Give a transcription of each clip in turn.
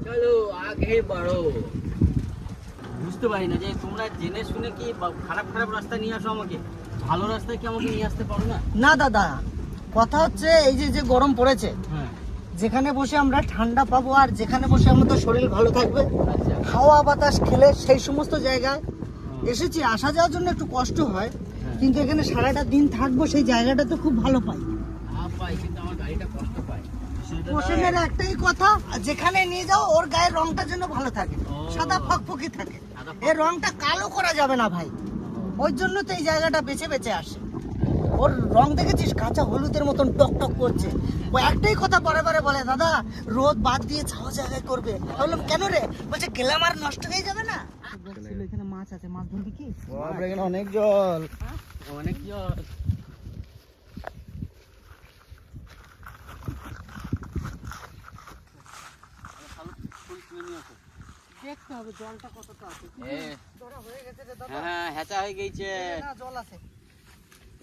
চলো আগে বাড়ো। বুঝতে পারি না যে তোমরা জেনে শুনে কি খারাপ খারাপ রাস্তা নিয়ে আসো আমাকে, ভালো রাস্তায় কি আমাকে নিয়ে আসতে পারো না? না দাদা, কথা হচ্ছে এই যে যে গরম পড়েছে, হ্যাঁ যেখানে বসে আমরা ঠান্ডা পাবো আর যেখানে বসে আমাদের শরীর ভালো থাকবে, আচ্ছা হাওয়া বাতাস খেলে সেই সমস্ত জায়গায় এসেছি। আসা যাওয়ার জন্য একটু কষ্ট হয়, কিন্তু এখানে সারাটা দিন থাকবো, সেই জায়গাটা তো খুব ভালো পাই। পাই, কিন্তু আমার গাড়িটা কষ্ট পায়। পোষণের একটাই কথা, যেখানে নিয়ে যাও ওর গায়ের রংটা যেন ভালো থাকে, ও। সাদা ফকফকি থাকে, এর রংটা কালো করা যাবে না ভাই। ওই জন্য তো এই জায়গাটা বেছে বেছে আসে। ওর রং দেখেছিস কাঁচা হলুদের মতন টক টক করছে। ও একটাই কথা বারে বারে বলে, দাদা রোদ বাদ দিয়ে ছাওয়া জায়গায় করবে। বললাম কেন রে? বলছে গেলাম আর নষ্ট হয়ে যাবে না। এখানে মাছ আছে, মাছ ধরবি কি? এখানে অনেক জল, অনেক জল। দেখতে হবে জলটা কতটা আছে। ধরা হয়ে গেছে রে দাদা। হ্যাঁ হ্যাঁচা হয়ে গেছে। না জল আছে।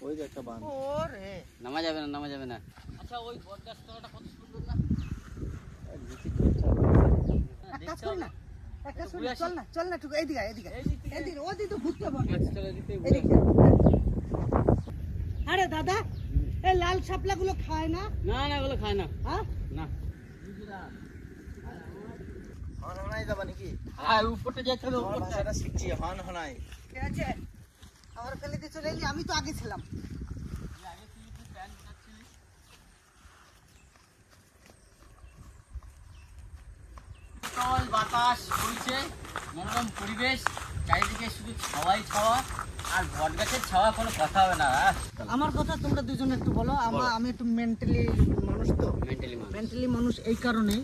ওই যে একটা বাঁধ। ওরে নামা যাবে না, নামা যাবে না। আচ্ছা ওই বটগাছ তলাটা কত সুন্দর না? এক কাজ করি না, এক কাজ করি না, চল না চল না, একটু এইদিকে আয়, এদিকে আয়। এদিকে ওদিকে তো ঘুরতে হবে। এদিকে। আরে দাদা, এই লাল শাপলা গুলো খায় না? না না, ওগুলো খায় না। হ্যাঁ না। হন হনাই যাবা নাকি? আর উপরটা যাচ্ছে না, উপরটা। ভাষাটা শিখছি, হন হনাই। ঠিক আছে, আমার ফেলেতে চলে এলি, আমি তো আগে ছিলাম। শীতল বাতাস বইছে, মনোরম পরিবেশ, চারিদিকে শুধু ছাওয়াই ছাওয়া, আর বটগাছের ছাওয়া কোনো কথা হবে না। আমার কথা তোমরা দুজন একটু বলো। আমি একটু মেন্টালি মানুষ তো, মেন্টালি মানুষ এই কারণে।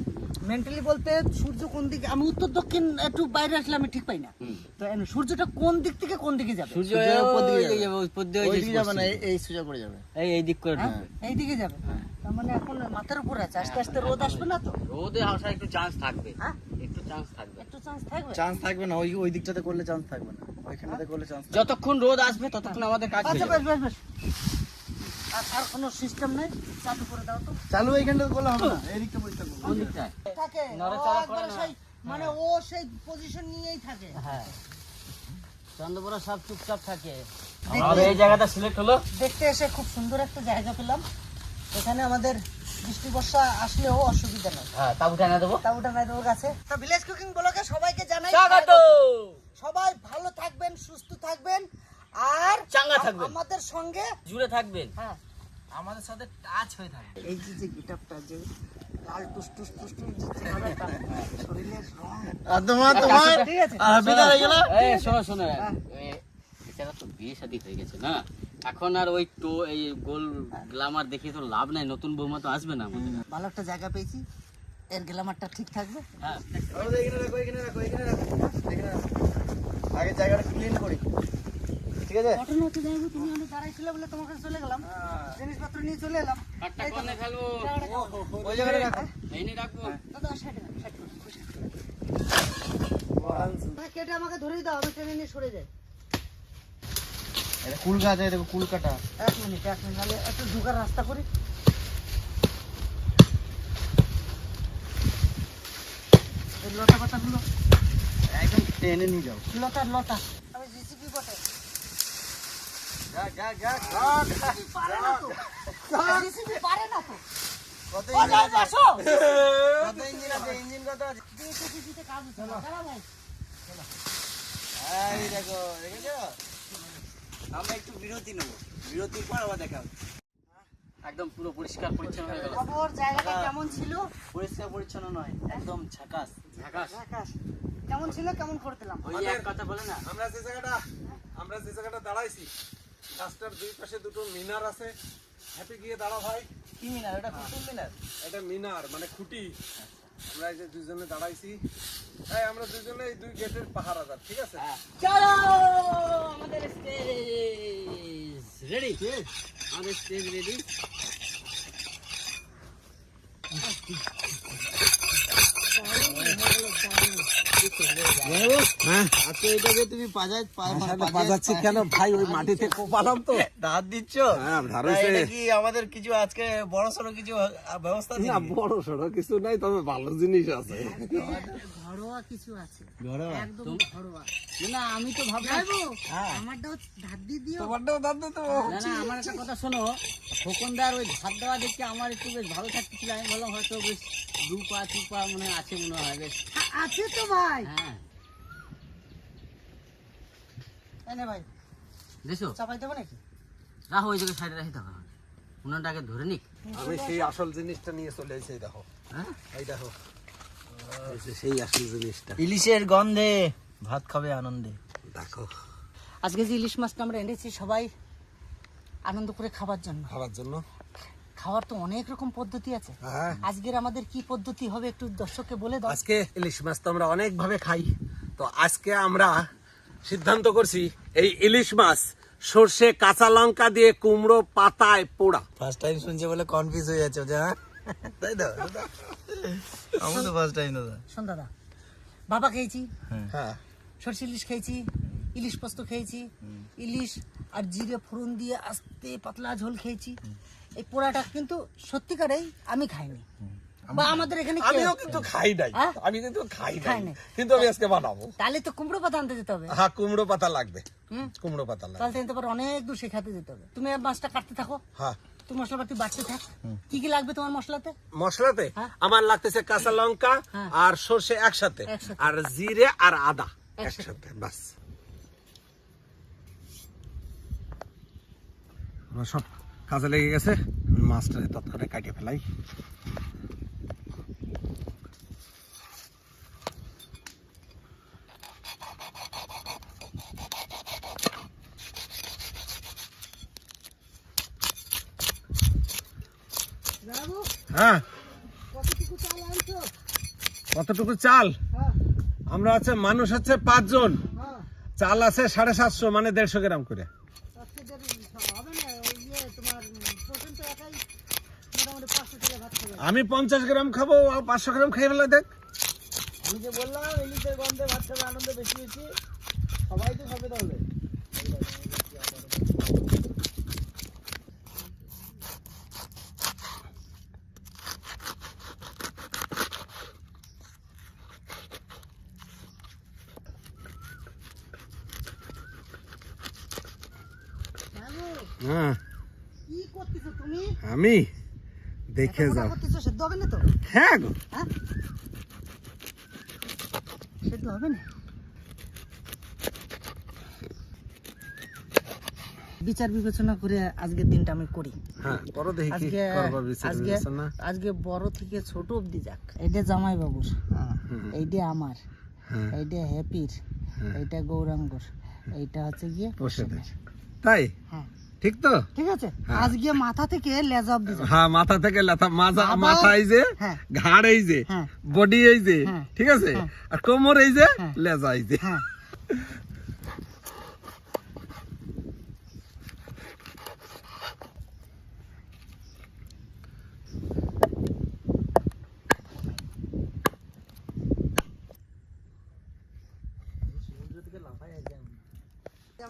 মেন্টালি বলতে সূর্য কোন দিকে, আমি উত্তর দক্ষিণ একটু বাইরে আসলে আমি ঠিক পাই না। তো সূর্যটা কোন দিক থেকে কোন দিকে যাবে? সূর্য উপর দিকে ওই যাবে। উপর দিয়ে ওই দিকে যাবে না, এই সোজা পড়ে যাবে। এই দিক করে হ্যাঁ, ঢুকবে। এই দিকে যাবে। তার মানে এখন মাথার উপরে আছে, আস্তে আস্তে রোদ আসবে না তো? রোদে আসার একটু চান্স থাকবে, হ্যাঁ, একটু চান্স থাকবে। একটু চান্স থাকবে। চান্স থাকবে না, ওই ওই দিকটাতে করলে চান্স থাকবে না, ওইখানটাতে করলে চান্স। যতক্ষণ রোদ আসবে ততক্ষণ আমাদের কাজ হয়ে আচ্ছা যাবে। বেশ বেশ বেশ। আর কোনো সিস্টেম নেই, চালু করে দাও তো। চালু এইখানটাতে করলে হবে না, এই দিকটা পরিষ্কার করবো। কোন দিকটায়? থাকে নড়াচড়া করে একবারে না। সেই, মানে ও সেই পজিশন নিয়েই থাকে। হ্যাঁ, চন্দ্রপুরা সব চুপচাপ থাকে। দেখতে- আমাদের এই জায়গাটা সিলেক্ট হলো। দেখতে এসে খুব সুন্দর একটা জায়গা পেলাম। এখানে আমাদের বৃষ্টি বর্ষা আসলেও অসুবিধা নেই। হ্যাঁ, তাবুটা এনে দেবো। তা ওটা নাই তোর কাছে। তো ভিলেজ কুকিং ব্লগে সবাইকে জানাই স্বাগত। সবাই ভালো থাকবেন, সুস্থ থাকবেন, আর চাঙ্গা থাকবেন। আমাদের সঙ্গে জুড়ে থাকবেন, হ্যাঁ আমাদের সাথে টাচ হয়ে থাকবেন। এই যে যে গিটারটা যে লাল টুস টুস টুস টুস যে চেহারাটা, শরীরের রং। আর তোমার ঠিক আছে। বিদায় হয়ে গেল। এই শোনো শোনো, হ্যাঁ। এছাড়া তো বিয়ে শাদী হয়ে গেছে না, এখন আর ওই তো এই গোল গ্লামার দেখিয়ে তো লাভ নাই, নতুন বৌমা তো আসবে না আমাদের। ভালো একটা জায়গা পেয়েছি, এর গ্ল্যামারটা ঠিক থাকবে। হ্যাঁ, এখানে রাখো, এখানে রাখো, এখানে রাখো, এখানে রাখো। আগে জায়গাটা ক্লিন করি, ঠিক আছে? ঘটনা হচ্ছে যাইবো, তুমি অনেক দাঁড়াইছিলে বলে তোমার কাছে চলে গেলাম, জিনিসপত্র নিয়ে চলে এলাম। কাটটা কোনে ফেলবো? ওই জায়গাটা রাখো। এই নিয়ে রাখবো। দাদা সাইডে রাখ, সাইড করো, কেটে আমাকে ধরেই দাও, আমি টেনে নিয়ে সরে যাই। এটা কুল গাছ, এই দেখো কুল কাটা। এক মিনিট নাহলে একটু ঢোকার রাস্তা করি। এই লতা পাতাগুলো, একদম টেনে নিয়ে যাও। লতা লতা, আমি জিসিপি বটে। যা যা যা। জিসিপি পারে না তো, জিসিপি পারে না তো। কত ও যাও, আসো। ইঞ্জিন আছে, ইঞ্জিন কত আছে? জিসিপিতে কাজ হচ্ছে না, দাঁড়া ভাই। এই দেখো, দেখেছো? আমরা একটু বিরতি নেবো, বিরতির পর আবার দেখা হবে। একদম পুরো পরিষ্কার পরিচ্ছন্ন হয়ে গেল। খবর জায়গাটা কেমন ছিল? পরিষ্কার পরিচ্ছন্ন নয়, একদম ঝাকাস। ঝাকাস। আকাশ কেমন ছিল, কেমন করে দিলাম? ওই এক কথা বলে না, আমরা যে জায়গাটা দাঁড়াইছি, রাস্তার দুই পাশে দুটো মিনার আছে। হ্যাপি গিয়ে দাঁড়া ভাই। কি মিনার? এটা কুতুব মিনার। এটা মিনার মানে খুঁটি। আমরা এই যে দুইজনে দাঁড়াইছি, এই আমরা দুইজনে এই দুই গেটের পাহারাদার, ঠিক আছে? চলো আমাদের স্টেজ রেডি, আমাদের স্টেজ রেডি। হ্যাঁ আজকে এটাকে তুমি বাজাচ্ছি কেন ভাই, ওই মাটিতে কোপালাম তো। ধার দিচ্ছ? হ্যাঁ, ধার তা হইছে। এটা কি আমাদের কিছু আজকে বড় সড়ো কিছু ব্যবস্থা না বড় সড়ো কিছু নাই, তবে ভালো জিনিস আছে। ঘরোয়া কিছু আছে, ঘরোয়া? একদম ঘরোয়া। না আমি তো ভাবলাম আমারটাও ধার দিয়ে দিও। তোমারটাও দাম দে তো। না না আমার একটা কথা শোনো, খোকনদার ওই ধার দেওয়া দেখে আমার একটু বেশ ভালো থাকতেছিল। আমি বললাম হয়তো বেশ 2 পা 2 পা মনে হয় আছে, মনে হয় বেশ। আছে তো ভাই। হ্যাঁ এনে ভাই দেখো, চাপাই দেবো নাকি? রাখো ওই জায়গায় সাইডে রাখি থাকো, উনানটাকে ধরে নিক। আমি সেই আসল জিনিসটা নিয়ে চলে এসেছি, দেখো হ্যাঁ এই দেখো, এই যে সেই আসল জিনিসটা ইলিশের গন্ধে ভাত খাবে আনন্দে। দেখো, আজকে যে ইলিশ মাছটা আমরা এনেছি সবাই আনন্দ করে খাবার জন্য। খাওয়ার জন্য। খাওয়ার তো অনেক রকম পদ্ধতি আছে। হ্যাঁ, আজকের আমাদের কি পদ্ধতি হবে একটু দর্শককে বলে দাও। আজকে ইলিশ মাছ তো আমরা অনেক ভাবে খাই, তো আজকে আমরা সিদ্ধান্ত করছি এই ইলিশ মাছ সর্ষে কাঁচা লঙ্কা দিয়ে কুমড়ো পাতায় পোড়া। ফার্স্ট টাইম শুনছে বলে কনফিউজ হয়ে যাচ্ছে যে, হ্যাঁ তাই তো আমার তো ফার্স্ট টাইম দাদা। শোন দাদা, বাবা খেয়েছি, হ্যাঁ, সরষে ইলিশ খেয়েছি, ইলিশ পোস্ত খেয়েছি, ইলিশ আর জিরে ফোড়ন দিয়ে আস্তে পাতলা ঝোল খেয়েছি। এই পোড়াটা কিন্তু সত্যিকারেই আমি খাইনি, বা আমাদের এখানে কেউ আমিও কিন্তু খাই নাই, হ্যাঁ? আমি কিন্তু খাই খাই নাই, নাই। কিন্তু আমি আজকে বানাবো। তাহলে তো কুমড়ো পাতা আনতে যেতে হবে। হ্যাঁ, কুমড়ো পাতা লাগবে, হুম, কুমড়ো পাতা লাগবে। তাহলে তো অনেক দূর শেখাতে যেতে হবে। তুমি মাছটা কাটতে থাকো, হ্যাঁ, তুমি মশলাপাতি বাড়তে থাক। কি কি লাগবে তোমার মশলাতে? মশলাতে হ্যাঁ। আমার লাগতেছে কাঁচা লঙ্কা হ্যাঁ। আর সর্ষে একসাথে, একসাথে। আর জিরে আর আদা একসাথে। একসাথে, বাস। আমার সব কাজে লেগে গেছে, মাছটা তৎক্ষণে কাটিয়ে ফেলাই। হ্যাঁ, কতটুকু চাল আনছো? কতটুকু চাল? হ্যাঁ, আমরা আছে মানুষ আছে 5 জন, হ্যাঁ, চাল আছে 750, মানে 150 গ্রাম করে। আজকে হবে না। ওই তোমার প্রথম তো একাই মোটামুটি 500 টাকা ভাত খাবে। আমি 50 গ্রাম খাবো, আর 500 গ্রাম খেয়ে ফেলে দেখ। আমি যে বললাম ইলিশের গন্ধে ভাত খাবে আনন্দ বেশি বেশি, সবাই তো খাবে তাহলে। বাবু, হ্যাঁ, কি করতেছো তুমি? আমি দেখে এত যাও। মোটা করতেছো, সেদ্ধ হবে না তো? হ্যাঁ গো, হ্যাঁ, সেদ্ধ হবে না। বিচার বিবেচনা করে আজকের দিনটা আমি করি। হ্যাঁ, করো দেখি কি আজকে করবা বিচার আজকে বিবেচনা। আজকে বড় থেকে ছোট অবধি যাক। এইটা জামাই বাবুর, এইটা আমার, হ্যাঁ, এইটা হ্যাপির, এইটা গৌরাঙ্গর, এইটা হচ্ছে গিয়ে প্রসাদের। তাই হ্যাঁ, ঠিক তো? ঠিক আছে। আজকে মাথা থেকে লেজা অবধি যাক। হ্যাঁ, মাথা থেকে মাথা, আবার- মাথা এই যে, হ্যাঁ। ঘাড় এই যে, হ্যাঁ। বডি এই যে, হ্যাঁ। ঠিক আছে, হ্যাঁ। আর কোমর এই যে, হ্যাঁ। লেজা এই যে। হ্যাঁ,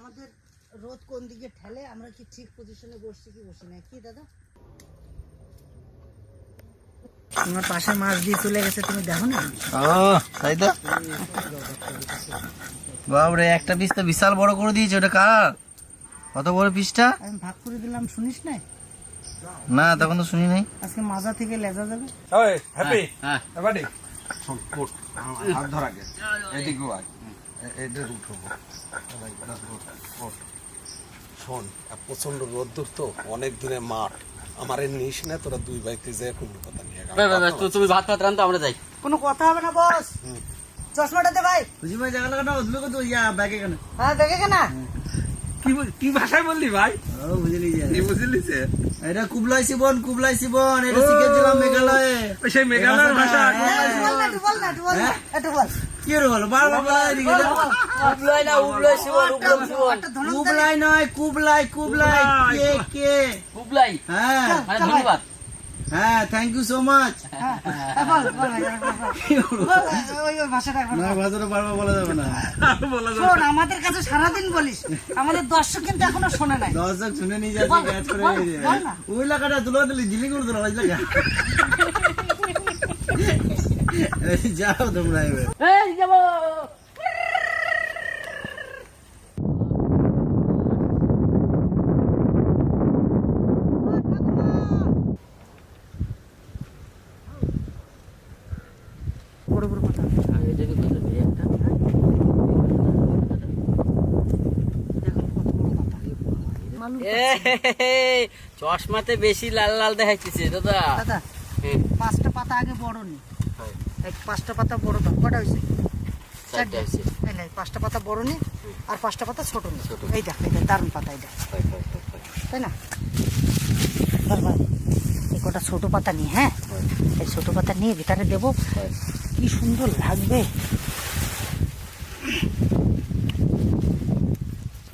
আমাদের রোদ কোন দিকে ঠেলে, আমরা কি ঠিক পজিশনে বসছি কি বসি না, কি দাদা? তোমার পাশে মাছ দিয়ে চলে গেছে, তুমি দেখো না? তাই তো বাবরে, একটা পিস তো বিশাল বড় করে দিয়েছে। ওটা কার? কত বড় পিসটা? আমি ভাগ করে দিলাম, শুনিস না? না তখন তো শুনি নাই। আজকে মাজা থেকে লেজা যাবে। ওই হ্যাপি, হ্যাঁ এবারে শোন, ওঠ, হাত ধর আগে, এদিকে আয়, এদের উঠবো। শোন, প্রচন্ড রোদ্দুর তো, অনেক দিনে মাঠ, আমার নিস না, তোরা 2 বাইকে যে কুমড়ো পাতা নিয়ে তুমি ভাত ভাত রান্না, আমরা যাই। কোনো কথা হবে না বস। চশমাটা দে ভাই। বুঝি ভাই জায়গা লাগানো উঠলো কত ইয়া ব্যাগে কেন? হ্যাঁ, দেখে কেনা কি ভাষায় বললি ভাই? ও বুঝলি কি বুঝলি সে? এটা কুবলাই শিবন এটা শিখেছিলাম মেঘালয়ে। ওই সেই মেঘালয়ের ভাষা। একটু বল। কি রে বলো বারবার বলা এদিকে দাও। উবলাই না, উবলাই শিবন, উবলাই শিবন, কুবলাই নয়, কুবলাই, কুবলাই। কে কে? উবলাই হ্যাঁ, মানে ধন্যবাদ। হ্যাঁ থ্যাংক ইউ সো মাচ। বল, বল ভাই, বল, ওই ভাষাটা একবার না বল। ভাষাটা বারবার বলা যাবে না। শোন, আমাদের কাছে সারাদিন বলিস, আমাদের দর্শক কিন্তু এখনো শোনে নাই। দর্শক শুনে নিয়ে যাচ্ছে বল, ক্যাচ করে বল, নিয়ে বল যাবে। না। ওই লাগাটা তুলে দিলি জিলি করে দিল ওই লাগা। যাও তোমরা এবার। এই যাবো। বড় বড় কথা আগে দেখি কত বড় একটা। দেখো কত বড় কথা মালুম চশমাতে বেশি লাল লাল দেখাইতেছে দাদা। দাদা, হুম, 5টা পাতা আগে বড় নি, হয়। এই 5টা পাতা বড় দাও। কটা হয়েছে? 4টা হয়েছে। এই নাই, 5টা পাতা বড় নি আর 5টা পাতা ছোট নি। ছোট। এই দেখ, এই দেখ, দারুণ পাতা এটা, হয়, হয়, হয়, হয়। তাই না? ধর ভাই, এই কটা ছোট পাতা নি, হ্যাঁ হয়, এই ছোট পাতা নিয়ে ভিতরে দেবো, হয়। কি সুন্দর লাগবে।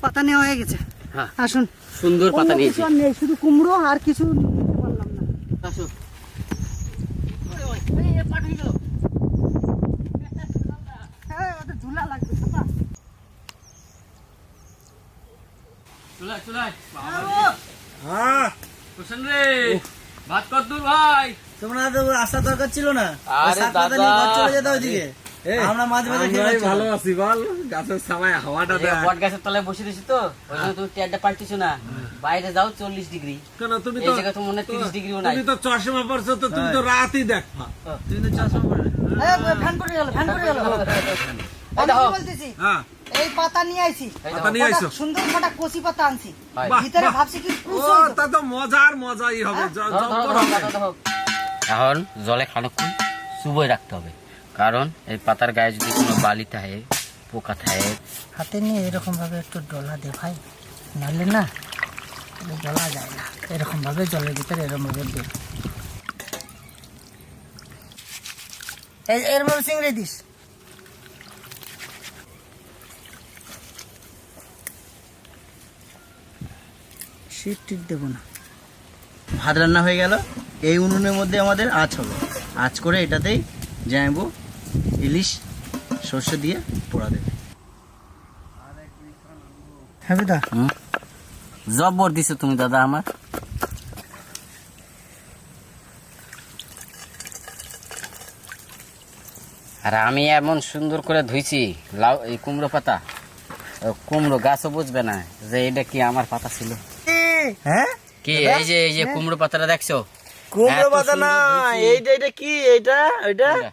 পাতা নেওয়া হয়ে গেছে, হ্যাঁ, আসুন। সুন্দর পাতা অন্য নিয়েছি। কিছু আর নেই, শুধু কুমড়ো আর কিছু নিতে পারলাম না। আসো। হ্যাঁ, ওদের ঝুলা লাগবে পাপা। চলাই চলাই। হ্যাঁ হোসেন রে, ভাত কত দূর ভাই? তোমরা তো আসার দরকার ছিল না। আরে সাত পাতা দাদা। নিয়ে ঘর চলে যেতে ওইদিকে। আমরা মাঝে মাঝে খেয়ে আমরাই যাচ্ছি। ভালো আছি বল, গাছের ছায়ায় হাওয়াটা এই দেয়। বট গাছের তলায় বসে রয়েছি তো, ওই জন্য তুমি টেয়ারটা পাল্টিছো না। বাইরে যাও 40 ডিগ্রি, কেন তুমি এই তো জায়গায় তো মনে হয় 30 ডিগ্রিও নাই। তুমি তো চশমা পরছো, তো তুমি তো রাতই দেখবা। তুই তো চশমা পরে। ফ্যান করে গেল, ফ্যান করে গেল। এই আমি দেখো। কি বলতেছি, হ্যাঁ, এই পাতা নিয়ে আইছি, এই পাতা দেখো। নিয়ে আইছো। সুন্দর কটা কচি পাতা আনছি। হয়। বাহ, ভিতরে বাহ। ভাবছি কি ও তা তো মজার মজাই হবে। ধরো, ধরো, ধরো, ধরো, ধরো। এখন জলে খানিকক্ষণ চুবোয় রাখতে হবে, কারণ এই পাতার গায়ে যদি কোনো বালি থাকে, পোকা থাকে। হাতে নিয়ে এরকম ভাবে একটু ডলা দে ভাই, নাহলে না ডলা যায় না। এরকম ভাবে জলের ভিতরে এরকম ভাবে দে, এর ভাবে চিংড়ি দিস। শীত টিট দেবো না। ভাত রান্না হয়ে গেল। এই উনুনের মধ্যে আমাদের আঁচ হবে। আঁচ করে এটাতেই জানাবো ইলিশ সর্ষে দিয়ে পোড়া দেবে। হ্যাঁ দা, জব্বর দিছো তুমি দাদা আমার। আর আমি এমন সুন্দর করে ধুইছি লাউ, এই কুমড়ো পাতা, কুমড়ো গাছও বুঝবে না যে এটা কি আমার পাতা ছিল। হ্যাঁ কি এই যে কুমড়ো পাতাটা দেখছো? কুমড়ো এত পাতা না, সুন্দর ধুইছি। এইটা এটা কি এইটা ওইটা? এটা।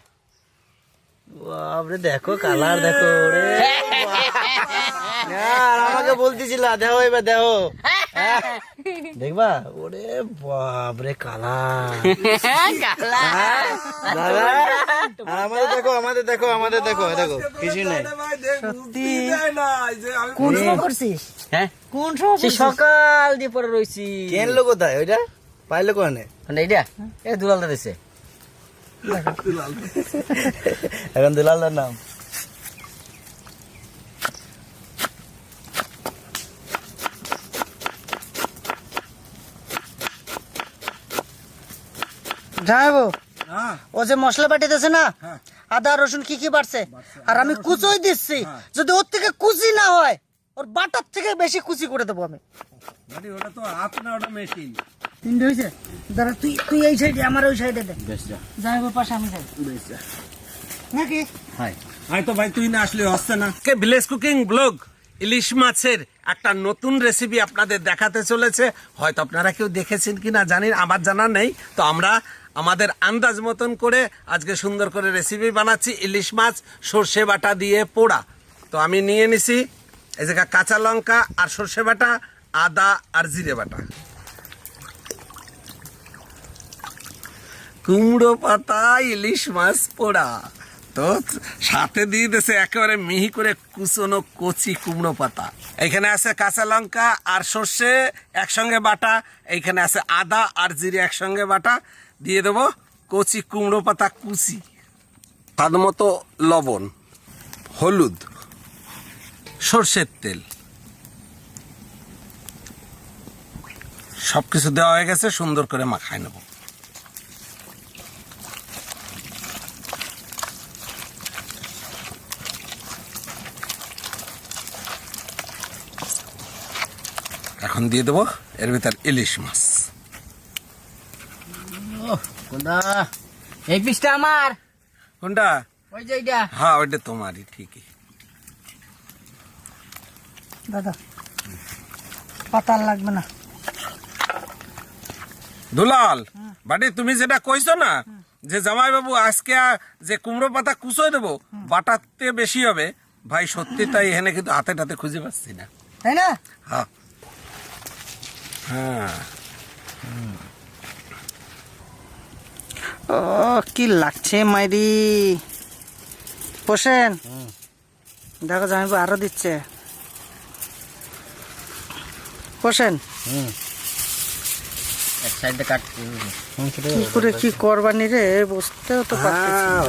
বাপরে দেখো কালার দেখো রে। আর আমাকে বলতেছিলা দেখো এবার দেখো। দেখবা ওরে বাপরে কালার। দাদা আর আমাদের দেখো আমাদের দেখো আমাদের দেখো এই দেখো কিছু নাই। সত্যি? যে আমি কোন সময় করছিস? হ্যাঁ, কোন সময় সে করছিস? সকাল দিয়ে পরে রয়েছি। কেনলো কোথায় ওইটা? পাইলো কোনে? মানে এইটা এ দুলালদা দিছে। এখন দুলালদার নাম। যাবো, হ্যাঁ, ও যে মশলা বাটিতেছে না, হ্যাঁ। আদা রসুন কি কি বাড়ছে, আর আমি কুচোই দিচ্ছি। যদি ওর থেকে কুচি না হয়, ওর বাটার থেকে বেশি কুচি করে দেবো আমি। মানে ওটা তো হাত না, ওটা মেশিন। 3টে হয়েছে? দাঁড়া, তুই এই সাইডে, আমার ওই সাইডে দে। বেশ যা। যাইবো পাশে আমি যাই নাকি? হয়। আয় তো ভাই, তুই না আসলে হচ্ছে না। ভিলেজ কুকিং ব্লগ ইলিশ মাছের একটা নতুন রেসিপি আপনাদের দেখাতে চলেছে। হয়তো আপনারা কেউ দেখেছেন কিনা জানি না, আমার জানা নেই। তো আমরা আমাদের আন্দাজ মতন করে আজকে সুন্দর করে রেসিপি বানাচ্ছি, ইলিশ মাছ সর্ষে বাটা দিয়ে পোড়া। তো আমি নিয়ে নিছি এই জায়গা কাঁচা লঙ্কা আর সর্ষে বাটা, আদা আর জিরে বাটা, কুমড়ো পাতা, ইলিশ মাছ পোড়া। তো সাথে দিয়ে দিয়েছে একেবারে মিহি করে কুচনো কচি কুমড়ো পাতা। এইখানে আছে কাঁচা লঙ্কা আর সর্ষে একসঙ্গে বাটা, এইখানে আছে আদা আর জিরে একসঙ্গে বাটা। দিয়ে দেবো কচি কুমড়ো পাতা কুচি, স্বাদ মতো লবণ, হলুদ, সর্ষের তেল, সবকিছু দেওয়া হয়ে গেছে। সুন্দর করে মাখায় নেব। এখন দিয়ে দেবো এর ভিতর ইলিশ মাছ। কোনটা? এই পিসটা আমার। কোনটা? ওই যে এইটা। হ্যাঁ ওইটা তোমারই, ঠিকই। দাদা পাতা লাগবে না। দুলাল বাড়ি তুমি যেটা কইছো না যে জামাই বাবু আজকে যে কুমড়ো পাতা কুচোয় দেবো বাটাতে বেশি হবে, ভাই সত্যি তাই, এখানে কিন্তু হাতে টাতে খুঁজে পাচ্ছি না। তাই না? হ্যাঁ হ্যাঁ। ও কি লাগছে মাইরি। বসেন, দেখো জামাইবাবু আরো দিচ্ছে। বসেন। এক সাইডে কাটছি। কি করে কি করবানি রে, বুঝতেও তো পারতেছি না।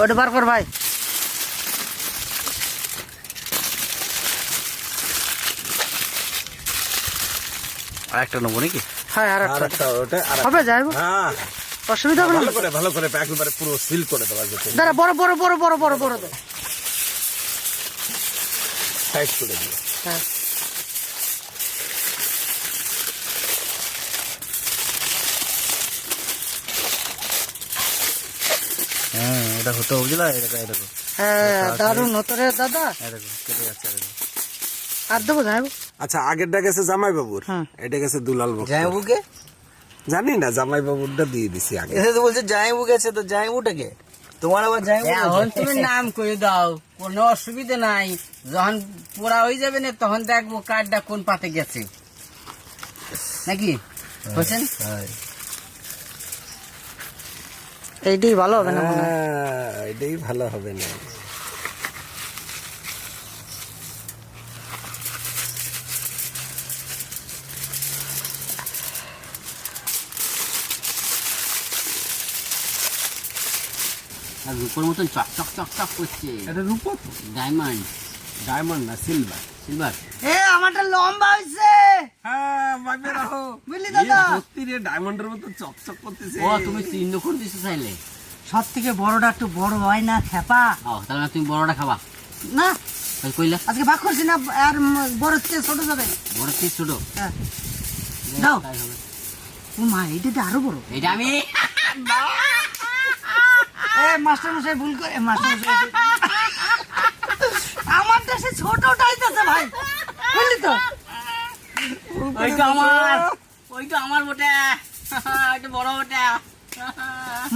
ওটা বার কর ভাই। আর একটা নেবো নাকি? হ্যাঁ আর একটা হবে, যাইবো, অসুবিধা হবে না। ভালো করে একেবারে পুরো সিল করে দেওয়া যেত, দাঁড়া, বড় বড় বড় বড় বড় বড় দে। সাইড করে দিও। হ্যাঁ এটা হতো বুঝলা, এরকম হ্যাঁ, দারুণ হতো রে দাদা। কেটে যাচ্ছে এরকম। আর দেবো যাইবো। আচ্ছা আগেরটা গেছে জামাই বাবুর, এটা গেছে দুলাল বাবু। জামাইবুকে জানি না, জামাই বাবুরটা দিয়ে দিছি আগে। এসে তো বলছে জামাইবু গেছে, তো জামাইবুটাকে তোমার আবার জামাইবু এখন তুমি নাম করে দাও, কোনো অসুবিধা নাই। যখন পোড়া হয়ে যাবে না তখন দেখবো কাঠটা কোন পাতে গেছে, নাকি বুঝছেন? এইটাই ভালো হবে না মনে হয়? এটাই ভালো হবে না। আর রূপোর মতন চক চক চক চক করছে। এটা রূপো, ডায়মন্ড। ডায়মন্ড না সিলভার। সিলভার। এ আমারটা লম্বা হয়েছে, হ্যাঁ ভাবে রাখো, বুঝলি দাদা? সত্যি রে ডায়মন্ডের মতো চকচক করতেছে। ও তুমি চিহ্ন করে দিছো চাইলে। সব থেকে বড়টা একটু বড় হয় না খেপা? ও তাহলে তুমি বড়টা খাবা না তাহলে কইলা। আজকে ভাগ করছি না, আর বড় থেকে ছোট যাবে। বড় থেকে ছোট হ্যাঁ দাও। তাই হবে। ও মা, এইটা তো আরো বড়। এটা আমি এ মাস্টার মশাই ভুল করে, মাস্টার মশাই আমারটা সে ছোটটাই তো ভাই, বুঝলি তো? ওইটা আমার, ওইটা আমার বটে, ওইটা বড় বটে।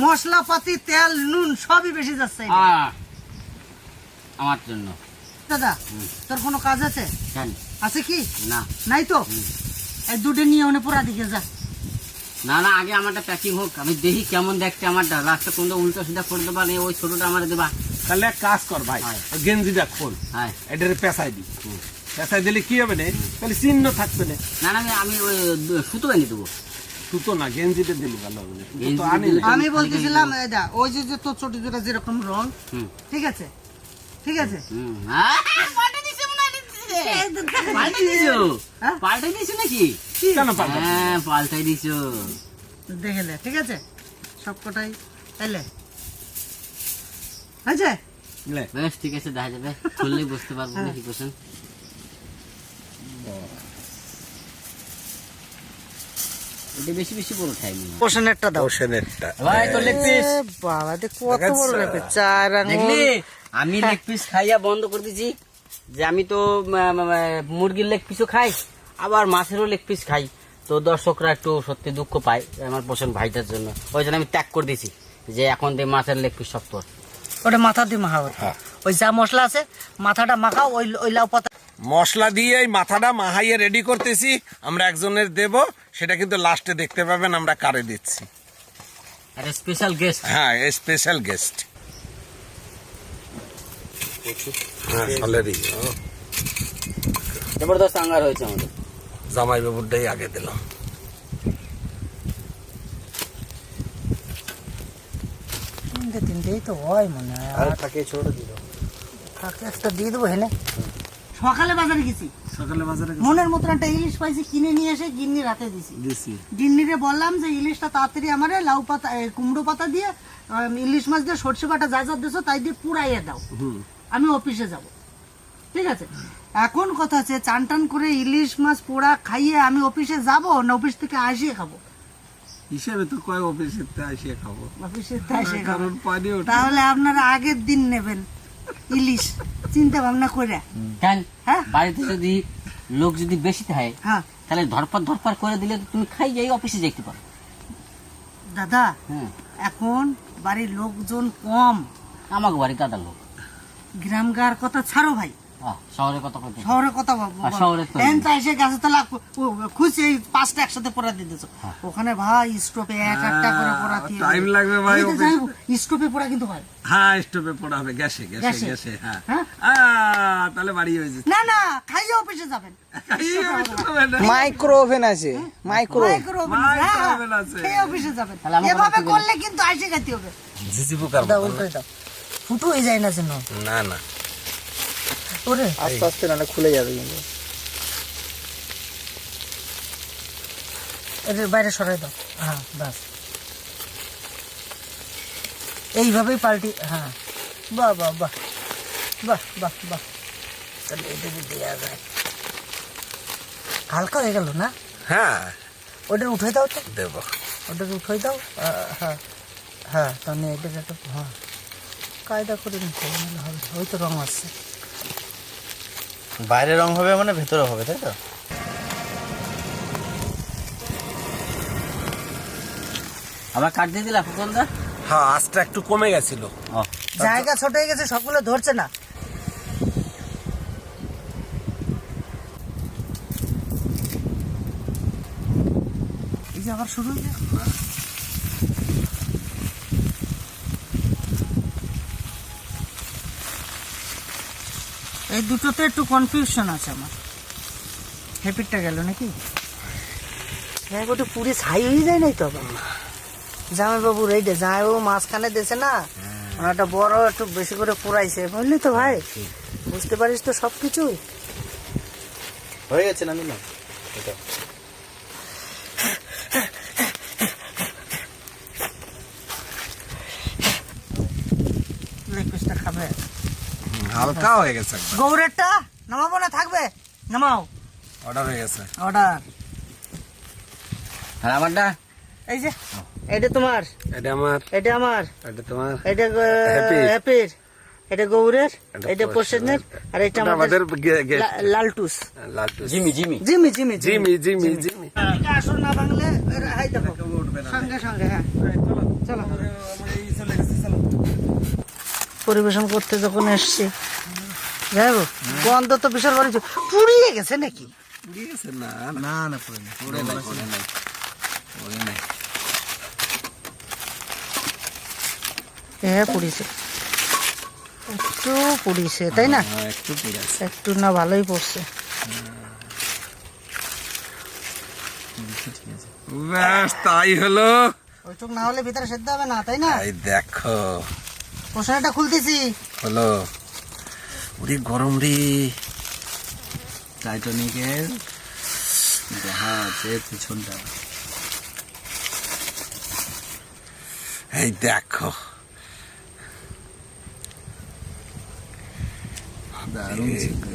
মশলাপাতি তেল নুন সবই বেশি যাচ্ছে এটা। আমার জন্য। দাদা তোর কোনো কাজ আছে? জানি আছে কি? না নাই তো? এই দুটো নিয়ে ওনে পুরা দিকে যা। না না, আগে আমারটা প্যাকিং হোক, আমি দেখি কেমন দেখতে আমারটা। লাস্টে কোনটা উল্টো সিধা করে দেবা, নিয়ে ওই ছোটটা আমার দেবা। তাহলে এক কাজ কর ভাই, হ্যাঁ। ওই গেঞ্জিটা খোল, হ্যাঁ এটারে পেঁচাই দি। পেঁচাই দিলে কি হবে না, তাহলে চিহ্ন থাকবে না। না না, আমি ওই সুতো বানিয়ে দেবো। সুতো না, গেঞ্জিটা দিলে ভালো হবে না। সুতো গেঞ্জি তো আনি দিলে না। আমি বলতেছিলাম দা ওই যে তোর ছোট ছোট যেরকম রং, হুম। ঠিক আছে ঠিক আছে। পাল্টে দিছো মনে হয় দিছে। পাল্টে দিছো? হ্যাঁ? পাল্টে দিছো নাকি? কেন পাল্টাবো? হ্যাঁ পাল্টে দিছো। দেখে লে, ঠিক আছে সব কটাই এলে আছে। লে। বেশ ঠিক আছে, দেখা যাবে, খুললেই বুঝতে পারবো না কি করছেন। এটা বেশি বেশি বড় খাইনি। পোষণেরটা দাও। ওশনেরটা। ভাই তোর লেগ পিস এ বাবা দেখ কত বড় লেপে, 4 আঙ্গুল। দেখলি? আমি লেগ পিস খাইয়া বন্ধ করে দিছি, যে আমি তো মুরগির লেগ পিসও খাই, আবার মাছেরও লেগ পিস খাই। তো দর্শকরা একটু সত্যি দুঃখ পায় আমার পোষণ ভাইটার জন্য, ওই জন্য আমি ত্যাগ করে দিছি, যে এখন দিয়ে মাছের লেগ পিস সব তোর। ওটা মাথা দিয়ে মাখাও, ওই যা মশলা আছে মাথাটা মাখাও, ওই ওই লাউ পাতা। মশলা দিয়ে এই মাথাটা মাহাইয়ে রেডি করতেছি, আমরা একজনের দেব, সেটা কিন্তু লাস্টে দেখতে পাবেন আমরা কারে দিচ্ছি। একটা স্পেশাল গেস্ট। হ্যাঁ স্পেশাল গেস্ট। হ্যাঁ সলেরই জবরদস্ত আঙ্গার হয়েছে আমাদের। জামাই বাবুরটাই আগে দিলাম। তিনটেই তো হয় মনে হয়, আর থাকে ছোট দিল। কাকে একটা দিয়ে দেবো হেনে। সকালে বাজারে গেছি, সকালে বাজারে মনের মতন একটা ইলিশ পাইছি, কিনে নিয়ে এসে গিন্নির হাতে দিছি। দিছি। গিন্নিরে বললাম যে ইলিশটা তাড়াতাড়ি আমারে লাউ পাতা কুমড়ো পাতা দিয়ে ইলিশ মাছ দিয়ে সর্ষে বাটা যা যা দিছো তাই দিয়ে পুড়াইয়ে দাও, আমি অফিসে যাব। ঠিক আছে, এখন কথা আছে চান টান করে ইলিশ মাছ পোড়া খাইয়ে আমি অফিসে যাব না অফিস থেকে আসিয়ে খাবো? হিসেবে তো কয় অফিসে আসিয়ে খাবো, অফিসে আসিয়ে খাবো। কারণ পানি ওঠে। তাহলে আপনারা আগের দিন নেবেন ইলিশ, চিন্তা ভাবনা করে। কেন হ্যাঁ? বাড়িতে যদি লোক যদি বেশি থাকে হ্যাঁ তাহলে ধরপার করে দিলে তো তুমি খাই যাই অফিসে যেতে পারো। দাদা, হ্যাঁ, এখন বাড়ির লোকজন কম, আমাকে বাড়ি দাদার লোক। গ্রামগার কথা ছাড়ো ভাই, শহরের কথা বলতে শহরের কথা বলো। আর শহরে তো- এনতা এসে গাছে তলা খুঁজছে এই 5টা একসাথে পোড়া দিয়ে দিছো। ওখানে ভাই স্টোভে একটা করে পোড়া দিয়ে টাইম লাগবে ভাই, স্টোভে পোড়া কিন্তু হয়। হ্যাঁ স্টোভে পড়া হবে, গ্যাসে গ্যাসে। গ্যাসে গ্যাসে। হ্যাঁ হ্যাঁ? তাহলে বাড়ি হয়ে যেত। না না, খাইয়ে অফিসে যাবেন। মাইক্রো ওভেন আছে, মাইক্রো মাইক্রো ওভেন আছে, হ্যাঁ, মাইক্রো ওভেন আছে। খেয়ে অফিসে যাবেন। তাহলে আমার এভাবে কথা কি করলে কিন্তু আইসে খাইতে হবে। ঝিঝি পোকার দাও উল্টে দাও, ফুটো হয়ে যায় না যেন। না না, ওরে আস্তে আস্তে না খুলে যাবে কিন্তু। এটা বাইরে সরাই দাও। হ্যাঁ বাস, এইভাবেই পাল্টি। হ্যাঁ, বাহ বাহ বাহ বাহ বাহ বাহ, তাহলে এটা যদি দেওয়া যায়। হালকা হয়ে গেল না? হ্যাঁ ওটা উঠে দাও তো, দেবো। ওটাকে উঠে দাও। হ্যাঁ হ্যাঁ, তাহলে এটাকে একটা হ্যাঁ কায়দা করে নিতে হবে। ওই তো রং আসছে। বাইরে রং হবে মানে ভেতরে হবে, তাই তো? আবার কাট দিয়ে দিলা ফুকনদা? হ্যাঁ আজটা একটু কমে গেছিল। জায়গা ছোট হয়ে গেছে, সবগুলো ধরছে না। এই যে আবার শুরু হয়ে গেল। এই দুটোতে একটু কনফিউশন আছে আমার। হ্যাপিটটা গেল নাকি? হ্যাঁ, ওটা পুরি ছাই হয়ে যায় নাই তো আবার। জামাইবাবু রেডে, জামাইবাবু মাঝখানে দিয়েছে না, ওনাটা বড় একটু বেশি করে পুরাইছে, বুঝলি তো ভাই? বুঝতে পারিস তো সবকিছুই। হয়ে গেছে না মিনা এটা? লেগ পিসটা খাবে। হালকা হয়ে গেছে, গৌরেরটা নামাবো না, থাকবে? নামাও। অর্ডার হয়ে গেছে। অর্ডার। আর আমারটা এই যে এটা তোমার, এটা আমার, এটা আমার, এটা তোমার, এটা হ্যাপির। হ্যাপির, এটা গৌরের, এটা এটা পোষণের, পোষণের, আর এটা ওটা আমাদের আমাদের Laltus. Laltu Jimmy Jimmy Jimmy Jimmy Jimmy Jimmy Jimmy. এটা আসর না ভাঙলে হাই দেখো সঙ্গে সঙ্গে। হ্যাঁ চলো, পরিবেশন করতে যখন এসছি, যাই হোক গন্ধ তো বিশাল বাড়ি। পুড়িয়ে গেছে নাকি? পুড়িয়ে গেছে? না না না পুরো না, পুড়ে নাই, পুড়ে নাই, পুড়ে নাই। হ্যাঁ পুড়িয়েছে, একটু পুড়িয়েছে, তাই না? হ্যাঁ একটু পুড়ে আছে। একটু না, ভালোই পড়ছে। ব্যাস তাই হলো। ওইটুক না হলে ভিতরে সেদ্ধ হবে না, তাই না? এই দেখো পোষণটা খুলতেছি। হলো। ওরে গরম রে। টাইটানিকের জাহাজ এর পিছনটা। এই দেখো দারুণ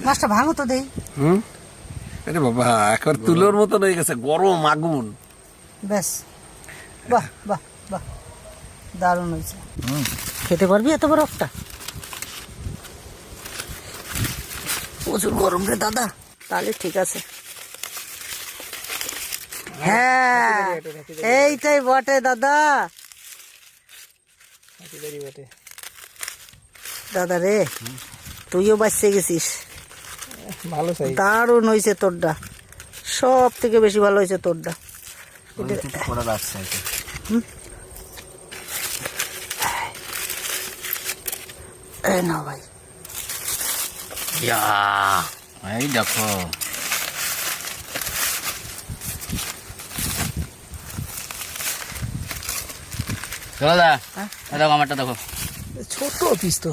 মাছটা ভাঙো তো দেই। হুম, আরে বাবা এখন তুলোর মতন হয়ে গেছে, গরম আগুন। ব্যাস, বাহ বাহ বাহ, দারুণ হয়েছে। খেতে পারবি এত বড় একটা? প্রচুর গরম রে দাদা, তাহলে ঠিক আছে। হ্যাঁ এইটাই বটে দাদা, দাদা রে তুইও বাঁচতে গেছিস। ভালো সাইজ। দারুণ হয়েছে তোরটা, সব থেকে বেশি ভালো হয়েছে তোরটা। করা লাগছে এটা। এই না ভাই, ইয়া, এই দেখো দাদা, দেখো আমারটা দেখো, ছোট পিস তো।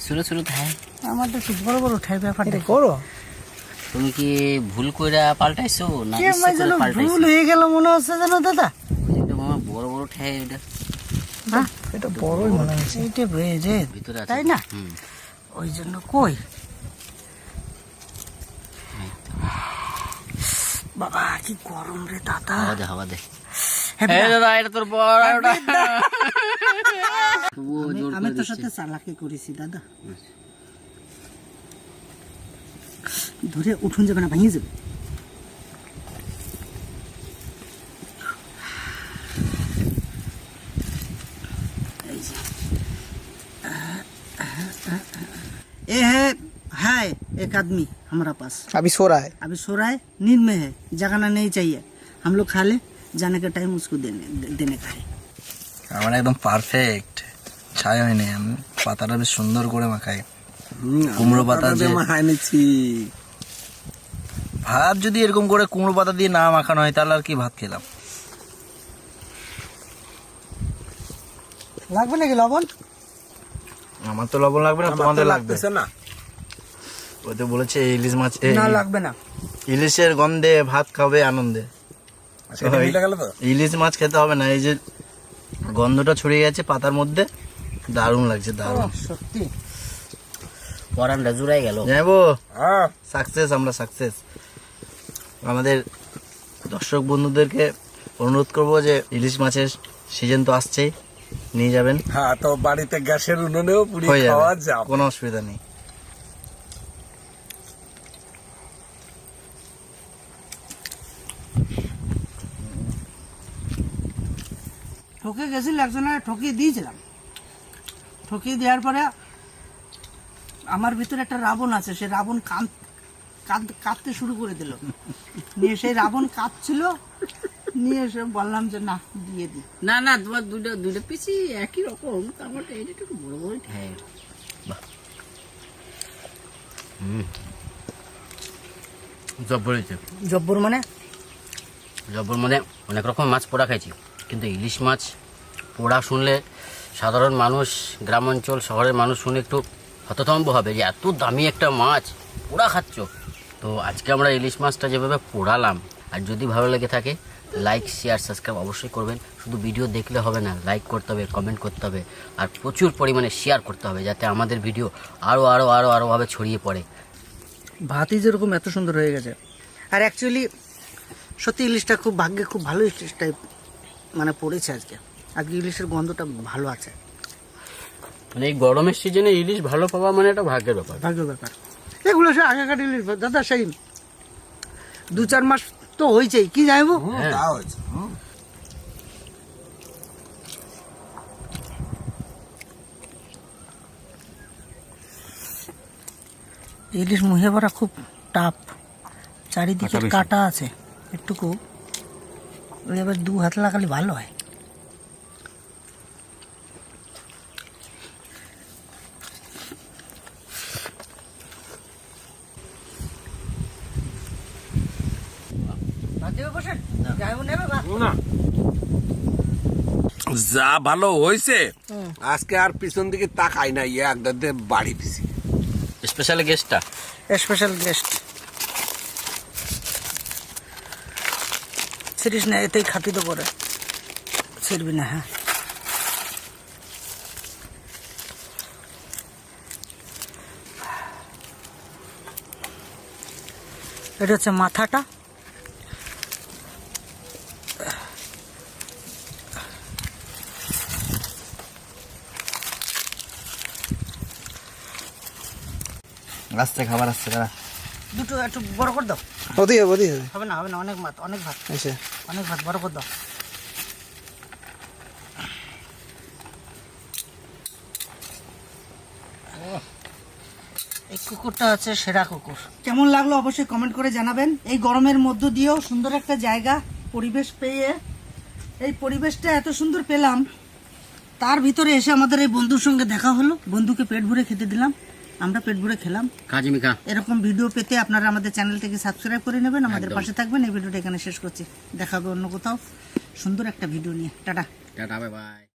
শুরু শুরু থাকে। আমারটা ঠিক বড় বড় উঠাই ব্যাপারটা। করো তুমি কি ভুল কইরা পাল্টাইছো না কে ইচ্ছে ভাই করে যেন পাল্টাইছো? ভুল হয়ে গেল মনে হচ্ছে যেন দাদা। এটা মামা বড় বড় ঠাই, এটা হ্যাঁ এটা বড়ই মনে হচ্ছে। এইটা ভেজে ভিতরে আছে। তাই না? হুম। ওই জন্য কই বাবা কি গরম রে দাদা। হাওয়া দে হাওয়া দে। হ্যাপি এই দাদা এটা তোর বড় ওটা। আমি তোর সাথে চালাকি করেছি দাদা। ধরে উঠুন যাবে না, ভেঙে যাবে। এই যে। ये है एक आदमी हमारा पास, अभी सो रहा है। अभी सो रहा है, नींद में है, जगाना नहीं चाहिए। हम लोग खा ले, जाने का टाइम उसको देने का है। আমার একদম পারফেক্ট, ছাই হয়নি। আমি পাতাটা বেশ সুন্দর করে মাখাই। কুমড়ো পাতা যে মাখায় নিচ্ছি। ভাত যদি এরকম করে কুমড়ো পাতা দিয়ে না মাখানো হয় তাহলে আর কি ভাত খেলাম। লাগবে নাকি লবণ? আমার তো লবণ লাগবে না, তোমাদের লাগবে। লাগতেছে না। ওই তো বলেছে ইলিশ মাছ, না লাগবে না। ইলিশের গন্ধে ভাত খাবে আনন্দে। সেটা মিলে গেল তো। ইলিশ মাছ খেতে হবে না, এই যে গন্ধটা ছড়িয়ে গেছে পাতার মধ্যে, দারুণ লাগছে, দারুণ। সত্যি পরানটা জুড়াই গেল। যাবো হ্যাঁ সাকসেস, আমরা সাকসেস। আমাদের দর্শক বন্ধুদেরকে অনুরোধ করবো যে ইলিশ মাছের সিজন তো আসছেই, নিয়ে যাবেন, হ্যাঁ, তো বাড়িতে গ্যাসের উনুনেও পুড়ি হয়ে খাওয়া যাবে, যাবে। কোনো অসুবিধা নেই। ঠকে গেছিল, একজনের ঠকিয়ে দিয়েছিলাম। ঠকিয়ে দেওয়ার পরে আমার ভিতরে একটা রাবণ আছে, সে রাবণ কাঁদতে শুরু করে দিল। নিয়ে সেই রাবণ কাঁদছিল, নিয়ে এসে বললাম যে না দিয়ে দি। না না, তোমার দুটো পিসি একই রকম, তারপরে এটা একটু বড় বড়। হ্যাঁ বাহ, জব্বর হয়েছে। জব্বর মানে? জব্বর মানে অনেক রকম মাছ পোড়া খাইছি, কিন্তু ইলিশ মাছ পোড়া শুনলে সাধারণ মানুষ, গ্রাম অঞ্চল, শহরের মানুষ শুনে একটু হতভম্ব হবে যে এত দামি একটা মাছ পোড়া খাচ্ছ। তো আজকে আমরা ইলিশ মাছটা যেভাবে পোড়ালাম, আর যদি ভালো লেগে থাকে লাইক শেয়ার সাবস্ক্রাইব অবশ্যই করবেন। শুধু ভিডিও দেখলে হবে না, লাইক করতে হবে, কমেন্ট করতে হবে, আর প্রচুর পরিমাণে শেয়ার করতে হবে, যাতে আমাদের ভিডিও আরও আরও আরও আরোভাবে ছড়িয়ে পড়ে। ভাতই যেরকম এত সুন্দর হয়ে গেছে। আর অ্যাকচুয়ালি সত্যি ইলিশটা খুব ভাগ্যে খুব ভালো ইলিশ টাইপ মানে পড়েছে আজকে। আজকে ইলিশের গন্ধটা ভালো আছে। মানে এই গরমের সিজনে ইলিশ ভালো পাওয়া মানে একটা ভাগ্যের ব্যাপার। ভাগ্যের ব্যাপার। এগুলো সে আগেকার ইলিশ দাদা, সেই 2-4 মাস তো হয়েছেই, কি যাইবো। হ্যাঁ। তা হয়েছে। ইলিশ মুহে ভরা খুব টাপ, চারিদিকে কাটা আছে একটুকু, এবার 2 হাত লাগালে ভালো হয়। যা ভালো হয়েছে, আজকে আর পিছন দিকে তাকাই না, একদাতে বাড়ি দিছি। স্পেশাল গেস্টটা স্পেশাল গেস্ট সিরিজ না, এতেই খাতি তো করে ছিড়বি না। হ্যাঁ এটা হচ্ছে মাথাটা। আসছে খাবার আসছে, দাঁড়া। দুটো একটু বড় করে দাও। होती है होती है। হবে না হবে না, অনেক ভাত, অনেক ভাত, अच्छा অনেক ভাত, বড় করে দাও। এই কুকুরটা হচ্ছে সেরা কুকুর। কেমন লাগলো অবশ্যই কমেন্ট করে জানাবেন। এই গরমের মধ্য দিয়েও সুন্দর একটা জায়গা পরিবেশ পেয়ে, এই পরিবেশটা এত সুন্দর পেলাম, তার ভিতরে এসে আমাদের এই বন্ধুর সঙ্গে দেখা হলো। বন্ধুকে পেট ভরে খেতে দিলাম, আমরা পেট ভরে খেলাম। কাজিমিকা এরকম ভিডিও পেতে আপনারা আমাদের চ্যানেলটিকে সাবস্ক্রাইব করে নেবেন, আমাদের পাশে থাকবেন। এই ভিডিওটা এখানে শেষ করছি, দেখা হবে অন্য কোথাও সুন্দর একটা ভিডিও নিয়ে। টাটা। Tata, bye bye.